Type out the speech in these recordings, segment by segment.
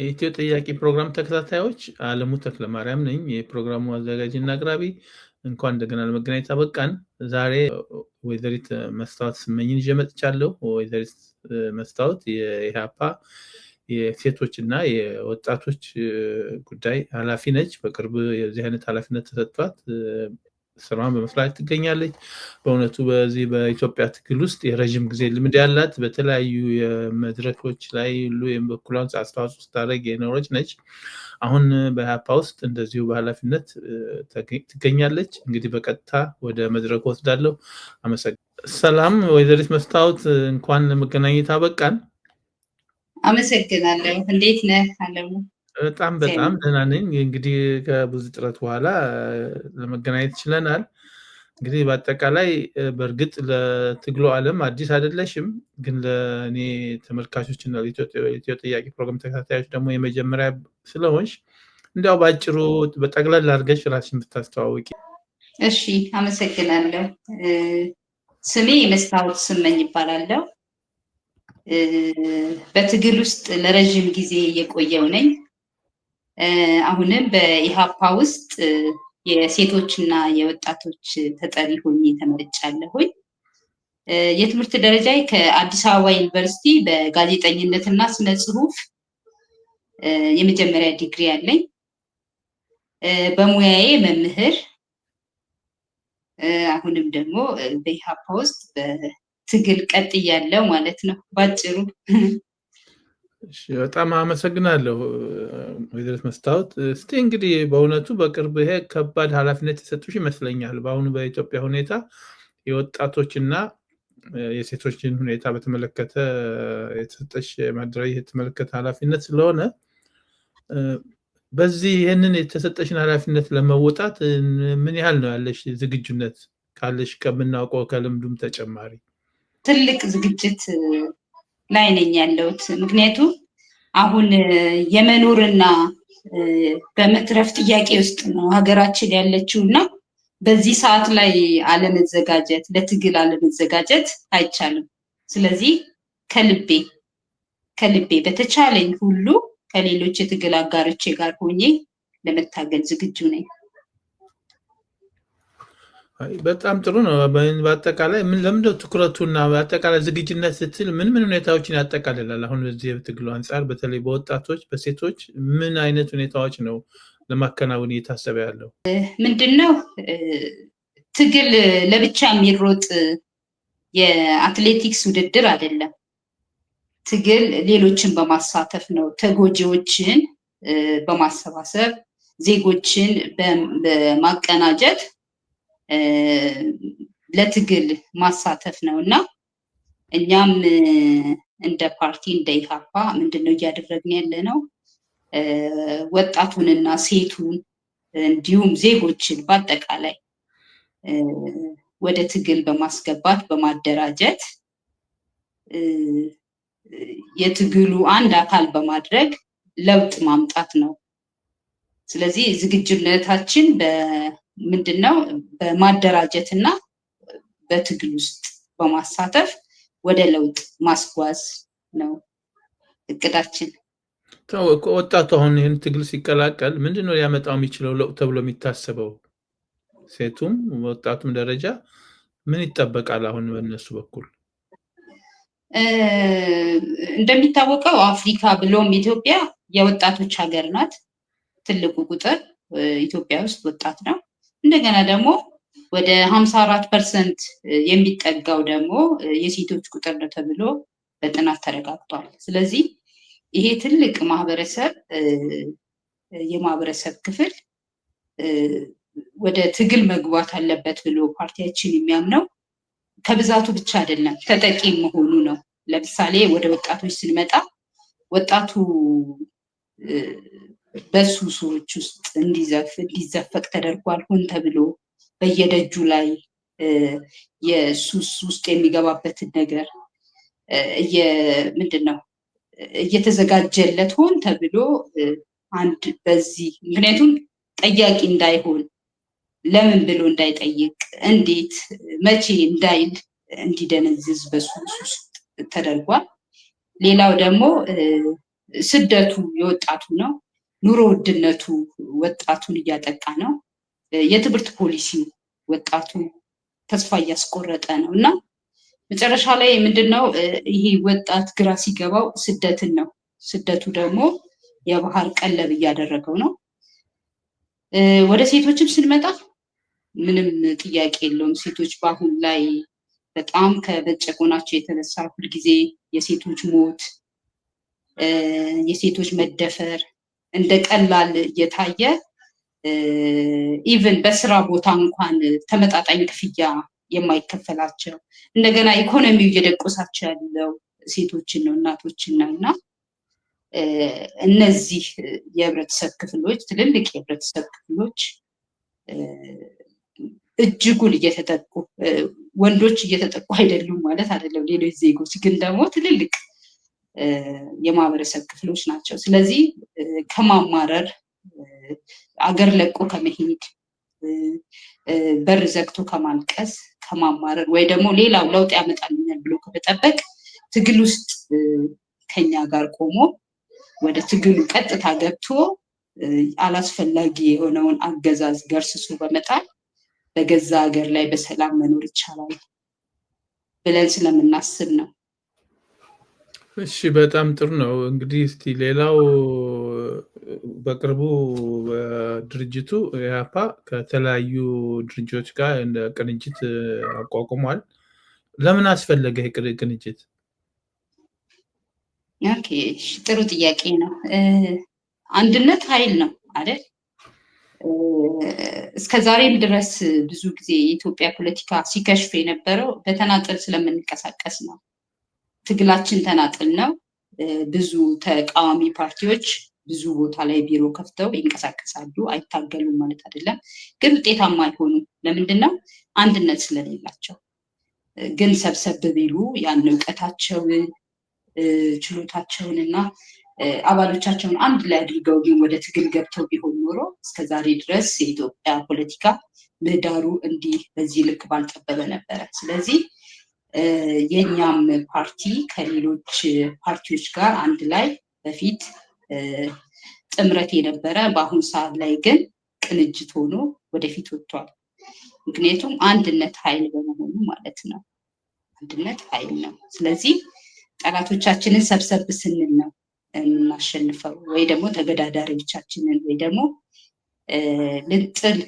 የኢትዮ ጥያቄ ፕሮግራም ተከታታዮች አለሙ ተክለማርያም ነኝ፣ የፕሮግራሙ አዘጋጅና አቅራቢ። እንኳን እንደገና ለመገናኘት አበቃን። ዛሬ ወይዘሪት መስታወት ስመኝን ይዤ መጥቻለሁ። ወይዘሪት መስታወት የኢህአፓ የሴቶችና የወጣቶች ጉዳይ ኃላፊ ነች። በቅርብ የዚህ አይነት ኃላፊነት ተሰጥቷት ስራዋን በመስራት ትገኛለች። በእውነቱ በዚህ በኢትዮጵያ ትግል ውስጥ የረዥም ጊዜ ልምድ ያላት፣ በተለያዩ የመድረኮች ላይ ሁሉ የበኩሏን አስተዋጽኦ ስታደርግ የኖረች ነች። አሁን በኢህአፓ ውስጥ እንደዚሁ በኃላፊነት ትገኛለች። እንግዲህ በቀጥታ ወደ መድረክ ወስዳለሁ። አመሰግናለሁ። ሰላም ወይዘሪት መስታወት፣ እንኳን ለመገናኘት አበቃን። አመሰግናለሁ። እንዴት ነህ አለሙ? በጣም ደህና ነኝ። እንግዲህ ከብዙ ጥረት በኋላ ለመገናኘት ችለናል። እንግዲህ በአጠቃላይ በእርግጥ ለትግሉ ዓለም አዲስ አይደለሽም፣ ግን ለእኔ ተመልካቾች እና ለኢትዮ ጥያቄ ፕሮግራም ተከታታዮች ደግሞ የመጀመሪያ ስለሆንሽ እንዲያው በአጭሩ በጠቅላላ አድርገሽ ራስሽን ብታስተዋውቂ። እሺ፣ አመሰግናለሁ። ስሜ መስታወት ስመኝ ይባላለሁ። በትግል ውስጥ ለረዥም ጊዜ የቆየው ነኝ። አሁንም በኢሃፓ ውስጥ የሴቶችና የወጣቶች ተጠሪ ሆኜ ተመርጫለሁኝ። የትምህርት ደረጃዬ ከአዲስ አበባ ዩኒቨርሲቲ በጋዜጠኝነትና ስነ ጽሁፍ የመጀመሪያ ዲግሪ አለኝ። በሙያዬ መምህር፣ አሁንም ደግሞ በኢሃፓ ውስጥ በትግል ቀጥያለሁ ማለት ነው ባጭሩ። በጣም አመሰግናለሁ ወይዘሪት መስታወት። እስቲ እንግዲህ በእውነቱ በቅርብ ይሄ ከባድ ኃላፊነት የሰጡሽ ይመስለኛል። በአሁኑ በኢትዮጵያ ሁኔታ የወጣቶችና የሴቶችን ሁኔታ በተመለከተ የተሰጠሽ ማደራጀት የተመለከተ ኃላፊነት ስለሆነ በዚህ ይህንን የተሰጠሽን ኃላፊነት ለመወጣት ምን ያህል ነው ያለሽ ዝግጁነት? ካለሽ ከምናውቀው ከልምዱም ተጨማሪ። ትልቅ ዝግጅት ላይ ነኝ ያለሁት። ምክንያቱም አሁን የመኖርና በመትረፍ ጥያቄ ውስጥ ነው ሀገራችን ያለችው እና በዚህ ሰዓት ላይ አለመዘጋጀት፣ ለትግል አለመዘጋጀት አይቻልም። ስለዚህ ከልቤ በተቻለኝ ሁሉ ከሌሎች የትግል አጋሮቼ ጋር ሆኜ ለመታገል ዝግጁ ነኝ። በጣም ጥሩ ነው። በአጠቃላይ ለምንድነው ትኩረቱና በአጠቃላይ ዝግጁነት ስትል ምን ሁኔታዎችን ያጠቃልላል? አሁን በዚህ የትግሉ አንጻር በተለይ በወጣቶች በሴቶች ምን አይነት ሁኔታዎች ነው ለማከናወን እየታሰበ ያለው? ምንድነው ትግል ለብቻ የሚሮጥ የአትሌቲክስ ውድድር አይደለም። ትግል ሌሎችን በማሳተፍ ነው። ተጎጂዎችን በማሰባሰብ ዜጎችን በማቀናጀት ለትግል ማሳተፍ ነው እና እኛም እንደ ፓርቲ እንደ ኢሃፓ ምንድነው እያደረግን ያለ ነው? ወጣቱንና ሴቱን እንዲሁም ዜጎችን በአጠቃላይ ወደ ትግል በማስገባት በማደራጀት የትግሉ አንድ አካል በማድረግ ለውጥ ማምጣት ነው። ስለዚህ ዝግጁነታችን ምንድነው በማደራጀት እና በትግል ውስጥ በማሳተፍ ወደ ለውጥ ማስጓዝ ነው እቅዳችን። ወጣቱ አሁን ይህን ትግል ሲቀላቀል ምንድነው ሊያመጣው የሚችለው ለውጥ ተብሎ የሚታሰበው? ሴቱም ወጣቱም ደረጃ ምን ይጠበቃል አሁን በእነሱ በኩል? እንደሚታወቀው አፍሪካ ብሎም ኢትዮጵያ የወጣቶች ሀገር ናት። ትልቁ ቁጥር ኢትዮጵያ ውስጥ ወጣት ነው። እንደገና ደግሞ ወደ 54% የሚጠጋው ደግሞ የሴቶች ቁጥር ነው ተብሎ በጥናት ተረጋግጧል። ስለዚህ ይሄ ትልቅ የማህበረሰብ ክፍል ወደ ትግል መግባት አለበት ብሎ ፓርቲያችን የሚያምነው ከብዛቱ ብቻ አይደለም፣ ተጠቂ መሆኑ ነው። ለምሳሌ ወደ ወጣቶች ስንመጣ ወጣቱ በሱሶች ውስጥ እንዲዘፈቅ ተደርጓል። ሆን ተብሎ በየደጁ ላይ የሱስ ውስጥ የሚገባበትን ነገር ምንድነው እየተዘጋጀለት ሆን ተብሎ አንድ በዚህ ምክንያቱም ጠያቂ እንዳይሆን ለምን ብሎ እንዳይጠይቅ እንዴት መቼ እንዳይል እንዲደነዝዝ በሱስ ውስጥ ተደርጓል። ሌላው ደግሞ ስደቱ የወጣቱ ነው። ኑሮ ውድነቱ ወጣቱን እያጠቃ ነው። የትምህርት ፖሊሲው ወጣቱ ተስፋ እያስቆረጠ ነው እና መጨረሻ ላይ ምንድነው ይሄ ወጣት ግራ ሲገባው ስደትን ነው። ስደቱ ደግሞ የባህር ቀለብ እያደረገው ነው። ወደ ሴቶችም ስንመጣ ምንም ጥያቄ የለውም። ሴቶች በአሁን ላይ በጣም ከመጨቆናቸው የተነሳ ሁልጊዜ የሴቶች ሞት፣ የሴቶች መደፈር እንደ ቀላል እየታየ ኢቭን በስራ ቦታ እንኳን ተመጣጣኝ ክፍያ የማይከፈላቸው እንደገና ኢኮኖሚው እየደቆሳቸው ያለው ሴቶችን ነው፣ እናቶችን ነው እና እነዚህ የህብረተሰብ ክፍሎች ትልልቅ የህብረተሰብ ክፍሎች እጅጉን እየተጠቁ ወንዶች እየተጠቁ አይደሉም ማለት አይደለም። ሌሎች ዜጎች ግን ደግሞ ትልልቅ የማህበረሰብ ክፍሎች ናቸው። ስለዚህ ከማማረር አገር ለቆ ከመሄድ በር ዘግቶ ከማልቀስ ከማማረር ወይ ደግሞ ሌላው ለውጥ ያመጣልኛል ብሎ ከመጠበቅ ትግል ውስጥ ከኛ ጋር ቆሞ ወደ ትግሉ ቀጥታ ገብቶ አላስፈላጊ የሆነውን አገዛዝ ገርስሶ በመጣል በገዛ ሀገር ላይ በሰላም መኖር ይቻላል ብለን ስለምናስብ ነው። እሺ፣ በጣም ጥሩ ነው። እንግዲህ እስቲ ሌላው በቅርቡ ድርጅቱ ኢህአፓ ከተለያዩ ድርጅቶች ጋር እንደ ቅንጅት አቋቁሟል። ለምን አስፈለገ ይሄ ቅንጅት? ኦኬ፣ ጥሩ ጥያቄ ነው። አንድነት ኃይል ነው አይደል? እስከ ዛሬም ድረስ ብዙ ጊዜ የኢትዮጵያ ፖለቲካ ሲከሽፍ የነበረው በተናጠል ስለምንቀሳቀስ ነው። ትግላችን ተናጠል ነው። ብዙ ተቃዋሚ ፓርቲዎች ብዙ ቦታ ላይ ቢሮ ከፍተው ይንቀሳቀሳሉ። አይታገሉም ማለት አይደለም፣ ግን ውጤታማ አይሆኑም። ለምንድን ነው? አንድነት ስለሌላቸው። ግን ሰብሰብ ቢሉ ያን እውቀታቸውን ችሎታቸውን እና አባሎቻቸውን አንድ ላይ አድርገው ግን ወደ ትግል ገብተው ቢሆን ኖሮ እስከዛሬ ድረስ የኢትዮጵያ ፖለቲካ ምህዳሩ እንዲህ በዚህ ልክ ባልጠበበ ነበረ። ስለዚህ የኛም ፓርቲ ከሌሎች ፓርቲዎች ጋር አንድ ላይ በፊት ጥምረት የነበረ በአሁኑ ሰዓት ላይ ግን ቅንጅት ሆኖ ወደፊት ወጥቷል። ምክንያቱም አንድነት ኃይል በመሆኑ ማለት ነው። አንድነት ኃይል ነው። ስለዚህ ጠላቶቻችንን ሰብሰብ ስንል ነው የምናሸንፈው፣ ወይ ደግሞ ተገዳዳሪዎቻችንን ወይ ደግሞ ልንጥል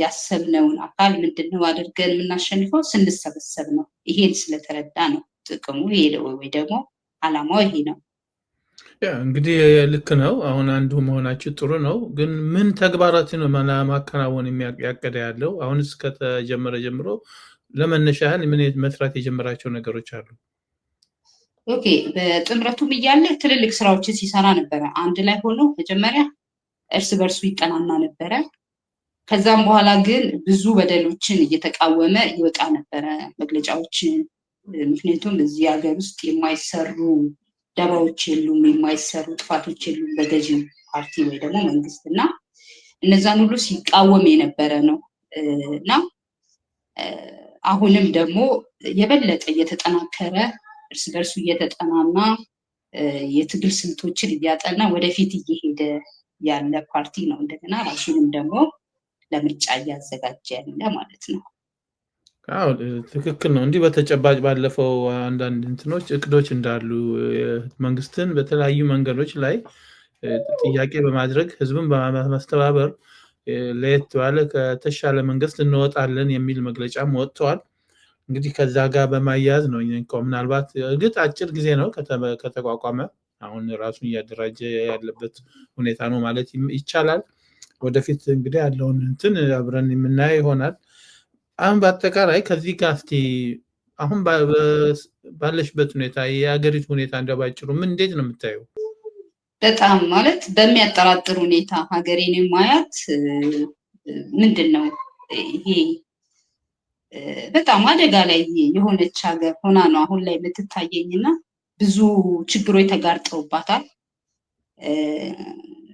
ያሰብነውን አካል ምንድነው አድርገን የምናሸንፈው ስንሰበሰብ ነው። ይሄን ስለተረዳ ነው ጥቅሙ ይሄ ወይ ደግሞ አላማው ይሄ ነው። እንግዲህ ልክ ነው። አሁን አንዱ መሆናችሁ ጥሩ ነው። ግን ምን ተግባራትን ማከናወን ያቀደ ያለው አሁንስ ከተጀመረ ጀምሮ ለመነሻ ያህል ምን መስራት የጀመራቸው ነገሮች አሉ? ኦኬ፣ በጥምረቱም እያለ ትልልቅ ስራዎችን ሲሰራ ነበረ። አንድ ላይ ሆኖ መጀመሪያ እርስ በርሱ ይጠናና ነበረ። ከዛም በኋላ ግን ብዙ በደሎችን እየተቃወመ ይወጣ ነበረ መግለጫዎችን። ምክንያቱም እዚህ ሀገር ውስጥ የማይሰሩ ደባዎች የሉም፣ የማይሰሩ ጥፋቶች የሉም በገዢው ፓርቲ ወይ ደግሞ መንግስት እና እነዛን ሁሉ ሲቃወም የነበረ ነው እና አሁንም ደግሞ የበለጠ እየተጠናከረ እርስ በርሱ እየተጠናና የትግል ስልቶችን እያጠና ወደፊት እየሄደ ያለ ፓርቲ ነው። እንደገና ራሱንም ደግሞ ለምርጫ እያዘጋጀ ያለ ማለት ነው። አዎ ትክክል ነው። እንዲህ በተጨባጭ ባለፈው አንዳንድ እንትኖች እቅዶች እንዳሉ መንግስትን በተለያዩ መንገዶች ላይ ጥያቄ በማድረግ ህዝብን በማስተባበር ለየት ባለ ከተሻለ መንግስት እንወጣለን የሚል መግለጫም ወጥተዋል። እንግዲህ ከዛ ጋር በማያያዝ ነው ምናልባት እርግጥ አጭር ጊዜ ነው ከተቋቋመ፣ አሁን ራሱን እያደራጀ ያለበት ሁኔታ ነው ማለት ይቻላል። ወደፊት እንግዲህ ያለውን እንትን አብረን የምናየው ይሆናል። አሁን በአጠቃላይ ከዚህ ጋር እስቲ አሁን ባለሽበት ሁኔታ የሀገሪቱ ሁኔታ እንደባጭሩ ምን እንዴት ነው የምታየው? በጣም ማለት በሚያጠራጥር ሁኔታ ሀገሬን ማያት ምንድነው ይሄ በጣም አደጋ ላይ የሆነች ሀገር ሆና ነው አሁን ላይ የምትታየኝና ብዙ ችግሮች ተጋርጠውባታል።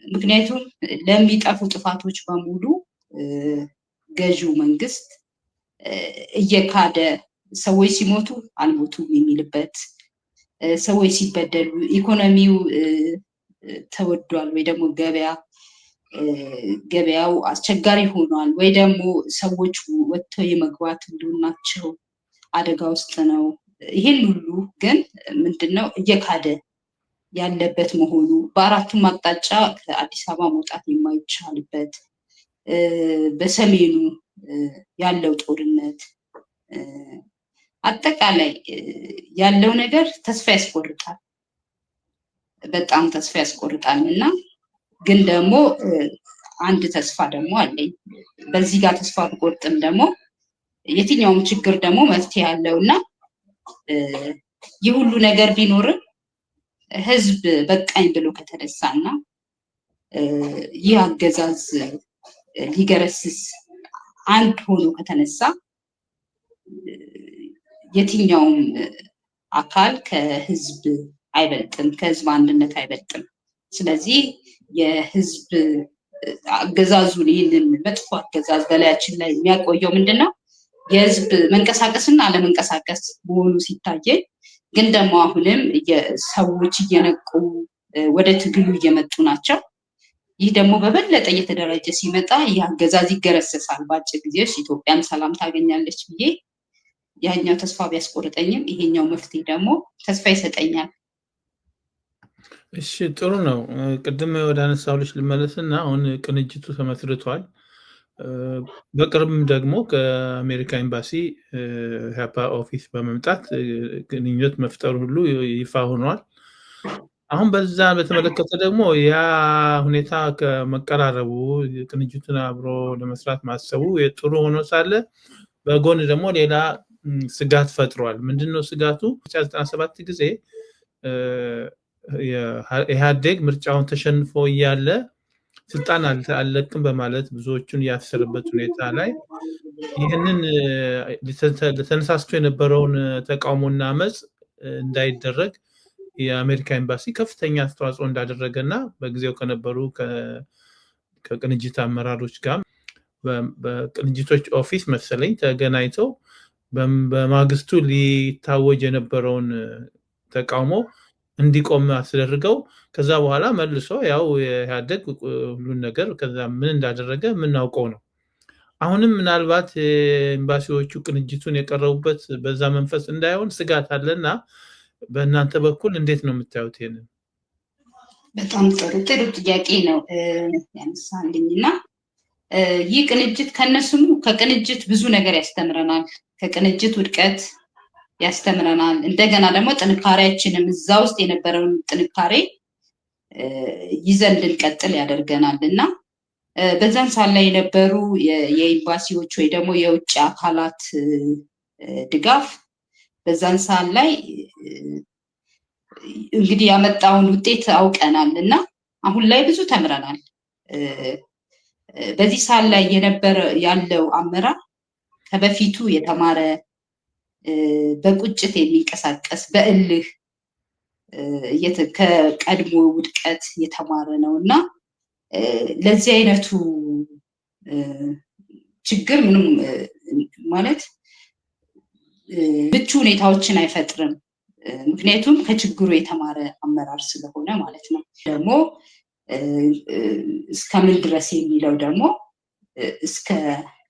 ምክንያቱም ለሚጠፉ ጥፋቶች በሙሉ ገዢው መንግስት እየካደ ሰዎች ሲሞቱ አልሞቱም የሚልበት፣ ሰዎች ሲበደሉ ኢኮኖሚው ተወዷል ወይ ደግሞ ገበያው አስቸጋሪ ሆኗል ወይ ደግሞ ሰዎች ወጥተው የመግባት ህልውናቸው አደጋ ውስጥ ነው። ይሄን ሁሉ ግን ምንድነው እየካደ ያለበት መሆኑ፣ በአራቱም አቅጣጫ ከአዲስ አበባ መውጣት የማይቻልበት፣ በሰሜኑ ያለው ጦርነት፣ አጠቃላይ ያለው ነገር ተስፋ ያስቆርጣል፣ በጣም ተስፋ ያስቆርጣል። እና ግን ደግሞ አንድ ተስፋ ደግሞ አለኝ። በዚህ ጋር ተስፋ ብቆርጥም ደግሞ የትኛውም ችግር ደግሞ መፍትሄ አለውና የሁሉ ነገር ቢኖርም ህዝብ በቃኝ ብሎ ከተነሳና ይህ አገዛዝ ሊገረስስ አንድ ሆኖ ከተነሳ የትኛውም አካል ከህዝብ አይበልጥም፣ ከህዝብ አንድነት አይበልጥም። ስለዚህ የህዝብ አገዛዙን ይህንን መጥፎ አገዛዝ በላያችን ላይ የሚያቆየው ምንድነው? የህዝብ መንቀሳቀስና አለመንቀሳቀስ መሆኑ ሲታየኝ፣ ግን ደግሞ አሁንም ሰዎች እየነቁ ወደ ትግሉ እየመጡ ናቸው። ይህ ደግሞ በበለጠ እየተደራጀ ሲመጣ ይህ አገዛዝ ይገረሰሳል። በአጭር ጊዜ ውስጥ ኢትዮጵያም ሰላም ታገኛለች ብዬ ያኛው ተስፋ ቢያስቆርጠኝም ይሄኛው መፍትሄ ደግሞ ተስፋ ይሰጠኛል። እሺ ጥሩ ነው። ቅድም ወደ አነሳሁልሽ ልመለስና አሁን ቅንጅቱ ተመስርቷል። በቅርብም ደግሞ ከአሜሪካ ኤምባሲ ኢህአፓ ኦፊስ በመምጣት ግንኙነት መፍጠሩ ሁሉ ይፋ ሆኗል። አሁን በዛ በተመለከተ ደግሞ ያ ሁኔታ ከመቀራረቡ ቅንጅቱን አብሮ ለመስራት ማሰቡ ጥሩ ሆኖ ሳለ በጎን ደግሞ ሌላ ስጋት ፈጥሯል። ምንድነው ስጋቱ? 97 ጊዜ ኢህአዴግ ምርጫውን ተሸንፎ እያለ ስልጣን አልለቅም በማለት ብዙዎቹን ያሰረበት ሁኔታ ላይ ይህንን ተነሳስቶ የነበረውን ተቃውሞና አመፅ እንዳይደረግ የአሜሪካ ኤምባሲ ከፍተኛ አስተዋጽኦ እንዳደረገና በጊዜው ከነበሩ ከቅንጅት አመራሮች ጋር በቅንጅቶች ኦፊስ መሰለኝ ተገናኝተው በማግስቱ ሊታወጅ የነበረውን ተቃውሞ እንዲቆም አስደርገው ከዛ በኋላ መልሶ ያው ኢህአዴግ ሁሉን ነገር ከዛ ምን እንዳደረገ የምናውቀው ነው። አሁንም ምናልባት ኤምባሲዎቹ ቅንጅቱን የቀረቡበት በዛ መንፈስ እንዳይሆን ስጋት አለና በእናንተ በኩል እንዴት ነው የምታዩት ይሄንን? በጣም ጥሩ ጥያቄ ነው ያነሳልኝና ይህ ቅንጅት ከነስሙ ከቅንጅት ብዙ ነገር ያስተምረናል። ከቅንጅት ውድቀት ያስተምረናል። እንደገና ደግሞ ጥንካሬያችንም እዛ ውስጥ የነበረውን ጥንካሬ ይዘን እንድንቀጥል ያደርገናል እና በዛን ሰዓት ላይ የነበሩ የኤምባሲዎች ወይ ደግሞ የውጭ አካላት ድጋፍ በዛን ሰዓት ላይ እንግዲህ ያመጣውን ውጤት አውቀናል እና አሁን ላይ ብዙ ተምረናል። በዚህ ሰዓት ላይ ያለው አመራር ከበፊቱ የተማረ በቁጭት የሚንቀሳቀስ በእልህ ከቀድሞ ውድቀት የተማረ ነው እና ለዚህ አይነቱ ችግር ምንም ማለት ምቹ ሁኔታዎችን አይፈጥርም። ምክንያቱም ከችግሩ የተማረ አመራር ስለሆነ ማለት ነው። ደግሞ እስከምን ድረስ የሚለው ደግሞ እስከ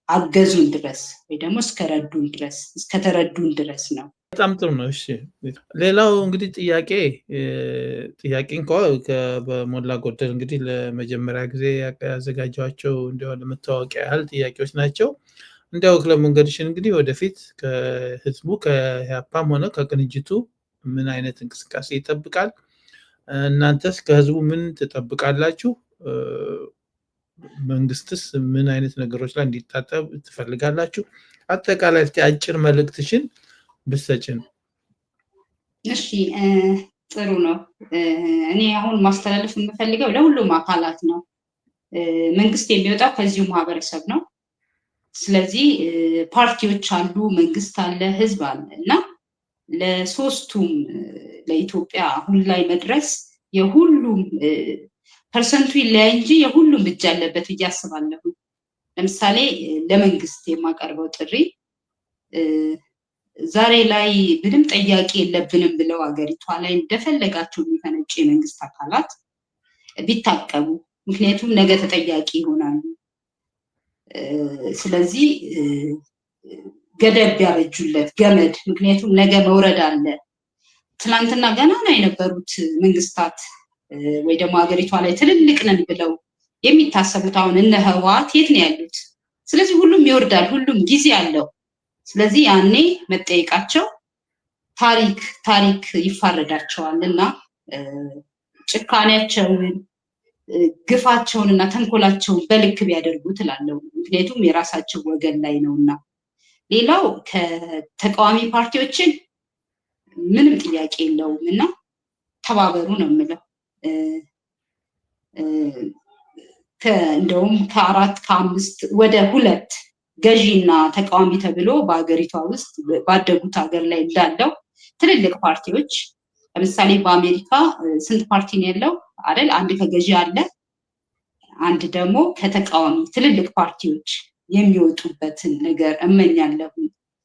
አገዙን ድረስ ወይ ደግሞ እስከተረዱን ድረስ ነው። በጣም ጥሩ ነው። እሺ ሌላው እንግዲህ ጥያቄ እንኳ በሞላ ጎደል እንግዲህ ለመጀመሪያ ጊዜ ያዘጋጇቸው እንዲያው ለመታወቂያ ያህል ጥያቄዎች ናቸው። እንዲያው ለመንገድሽን እንግዲህ ወደፊት ከህዝቡ ከኢህአፓም ሆነ ከቅንጅቱ ምን አይነት እንቅስቃሴ ይጠብቃል? እናንተስ ከህዝቡ ምን ትጠብቃላችሁ? መንግስትስ ምን አይነት ነገሮች ላይ እንዲታጠብ ትፈልጋላችሁ? አጠቃላይ አጭር መልእክትሽን ብትሰጪን። እሺ ጥሩ ነው። እኔ አሁን ማስተላለፍ የምፈልገው ለሁሉም አካላት ነው። መንግስት የሚወጣው ከዚሁ ማህበረሰብ ነው። ስለዚህ ፓርቲዎች አሉ፣ መንግስት አለ፣ ህዝብ አለ እና ለሶስቱም ለኢትዮጵያ አሁን ላይ መድረስ የሁሉም ፐርሰንቱ ይለያይ እንጂ የሁሉም እጅ አለበት ብዬ አስባለሁ። ለምሳሌ ለመንግስት የማቀርበው ጥሪ ዛሬ ላይ ምንም ጥያቄ የለብንም ብለው አገሪቷ ላይ እንደፈለጋቸው የሚፈነጩ የመንግስት አካላት ቢታቀቡ፣ ምክንያቱም ነገ ተጠያቂ ይሆናሉ። ስለዚህ ገደብ ቢያበጁለት ገመድ፣ ምክንያቱም ነገ መውረድ አለ። ትናንትና ገናና የነበሩት መንግስታት ወይ ደግሞ ሀገሪቷ ላይ ትልልቅ ነን ብለው የሚታሰቡት አሁን እነ ህወሓት የት ነው ያሉት? ስለዚህ ሁሉም ይወርዳል፣ ሁሉም ጊዜ አለው። ስለዚህ ያኔ መጠየቃቸው ታሪክ ይፋረዳቸዋል እና ጭካኔያቸውን ግፋቸውን እና ተንኮላቸውን በልክ ቢያደርጉ ትላለሁ። ምክንያቱም የራሳቸው ወገን ላይ ነውና። ሌላው ከተቃዋሚ ፓርቲዎችን ምንም ጥያቄ የለውም እና ተባበሩ ነው የምለው። እንደውም ከ4 ከ5 ወደ 2 ገዢና ተቃዋሚ ተብሎ በሀገሪቷ ውስጥ ባደጉት ሀገር ላይ እንዳለው ትልልቅ ፓርቲዎች፣ ለምሳሌ በአሜሪካ ስንት ፓርቲ ነው ያለው አይደል? አንድ ከገዢ አለ፣ አንድ ደግሞ ከተቃዋሚ ትልልቅ ፓርቲዎች የሚወጡበትን ነገር እመኛለሁ።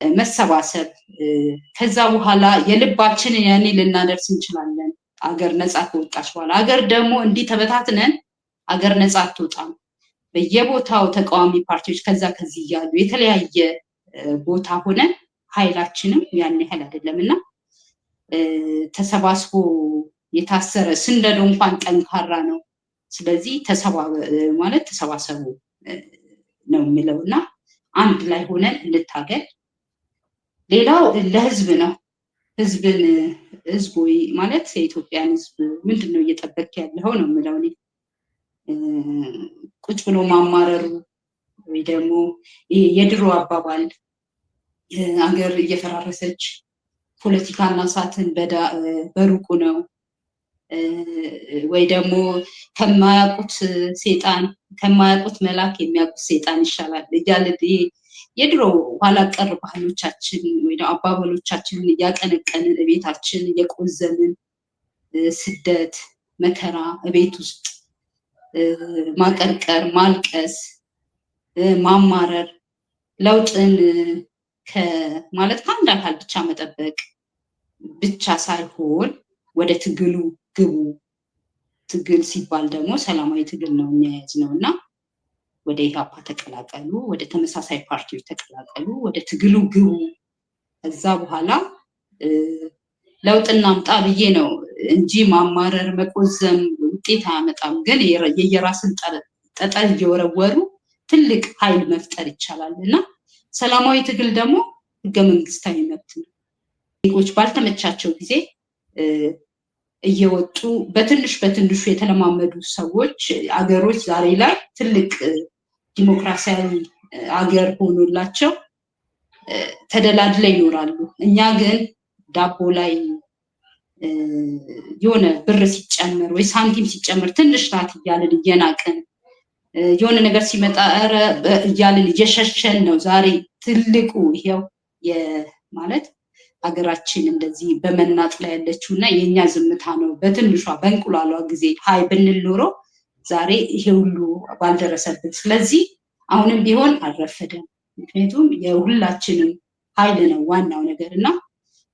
መሰባሰብ፣ ከዛ በኋላ የልባችንን ያኔ ልናደርስ እንችላለን። አገር ነፃ ከወጣች በኋላ አገር ደግሞ እንዲህ ተበታትነን አገር ነፃ አትወጣም። በየቦታው ተቃዋሚ ፓርቲዎች ከዛ ከዚህ እያሉ የተለያየ ቦታ ሆነን ኃይላችንም ያን ያህል አይደለም እና ተሰባስቦ የታሰረ ስንደዶ እንኳን ጠንካራ ነው። ስለዚህ ተሰባሰቡ ነው የሚለው እና አንድ ላይ ሆነን እንታገል። ሌላው ለህዝብ ነው። ህዝብ ማለት የኢትዮጵያን ህዝብ ምንድነው እየጠበቅ ያለው ነው የምለው እኔ። ቁጭ ብሎ ማማረሩ ወይ ደግሞ የድሮ አባባል አገር እየፈራረሰች ፖለቲካና ሳትን በሩቁ ነው ወይ ደግሞ ከማያውቁት ሴጣን ከማያውቁት መልአክ የሚያውቁት ሴጣን ይሻላል እያለ የድሮ ኋላ ቀር ባህሎቻችን ወይ ደግሞ አባባሎቻችንን እያቀነቀንን እቤታችን እየቆዘምን ስደት መከራ እቤት ውስጥ ማቀርቀር፣ ማልቀስ፣ ማማረር ለውጥን ማለት ከአንድ አካል ብቻ መጠበቅ ብቻ ሳይሆን ወደ ትግሉ ግቡ። ትግል ሲባል ደግሞ ሰላማዊ ትግል ነው የሚያያዝ ነው እና ወደ ኢህአፓ ተቀላቀሉ፣ ወደ ተመሳሳይ ፓርቲዎች ተቀላቀሉ፣ ወደ ትግሉ ግቡ። ከዛ በኋላ ለውጥ እናምጣ ብዬ ነው እንጂ ማማረር መቆዘም ውጤት አያመጣም። ግን የየራስን ጠጠር እየወረወሩ ትልቅ ኃይል መፍጠር ይቻላል እና ሰላማዊ ትግል ደግሞ ህገ መንግስታዊ መብት ነው። ዜጎች ባልተመቻቸው ጊዜ እየወጡ በትንሹ የተለማመዱ ሰዎች አገሮች ዛሬ ላይ ትልቅ ዲሞክራሲያዊ አገር ሆኖላቸው ተደላድለው ይኖራሉ። እኛ ግን ዳቦ ላይ የሆነ ብር ሲጨመር ወይ ሳንቲም ሲጨመር ትንሽ ናት እያልን እየናቅን የሆነ ነገር ሲመጣ ኧረ እያልን እየሸሸን ነው። ዛሬ ትልቁ ይሄው ማለት ሀገራችን እንደዚህ በመናጥ ላይ ያለችው እና የኛ ዝምታ ነው። በትንሿ በእንቁላሏ ጊዜ ሀይ ብንል ኖሮ ዛሬ ይሄ ሁሉ ባልደረሰብን። ስለዚህ አሁንም ቢሆን አልረፈደም። ምክንያቱም የሁላችንም ኃይል ነው ዋናው ነገር እና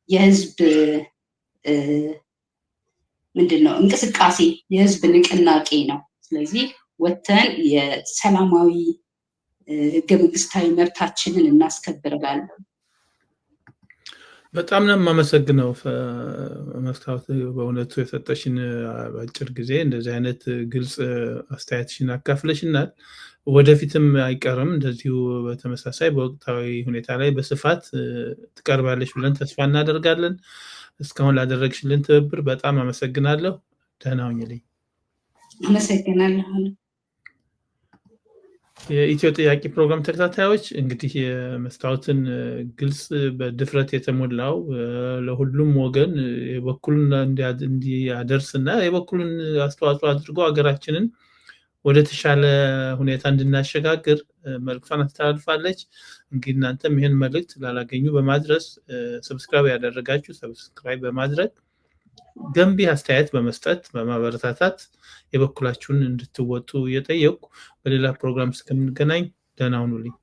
የህዝብ ምንድነው እንቅስቃሴ የህዝብ ንቅናቄ ነው። ስለዚህ ወተን የሰላማዊ ህገ መንግስታዊ መብታችንን እናስከብራለን። በጣም ነው የማመሰግነው መስታወት፣ በእውነቱ የሰጠሽን አጭር ጊዜ እንደዚህ አይነት ግልጽ አስተያየትሽን አካፍለሽናል። ወደፊትም አይቀርም እንደዚሁ በተመሳሳይ በወቅታዊ ሁኔታ ላይ በስፋት ትቀርባለሽ ብለን ተስፋ እናደርጋለን። እስካሁን ላደረግሽልን ትብብር በጣም አመሰግናለሁ። ደህና ሁኚልኝ። አመሰግናለሁ። የኢትዮ ጥያቄ ፕሮግራም ተከታታዮች እንግዲህ የመስታወትን ግልጽ በድፍረት የተሞላው ለሁሉም ወገን የበኩሉን እንዲያደርስና የበኩሉን አስተዋጽኦ አድርጎ ሀገራችንን ወደ ተሻለ ሁኔታ እንድናሸጋግር መልእክቷን አስተላልፋለች። እንግዲህ እናንተም ይህን መልእክት ላላገኙ በማድረስ ሰብስክራይብ ያደረጋችሁ ሰብስክራይብ በማድረግ ገንቢ አስተያየት በመስጠት በማበረታታት የበኩላችሁን እንድትወጡ እየጠየቁ በሌላ ፕሮግራም እስከምንገናኝ ደህና ሁኑልኝ።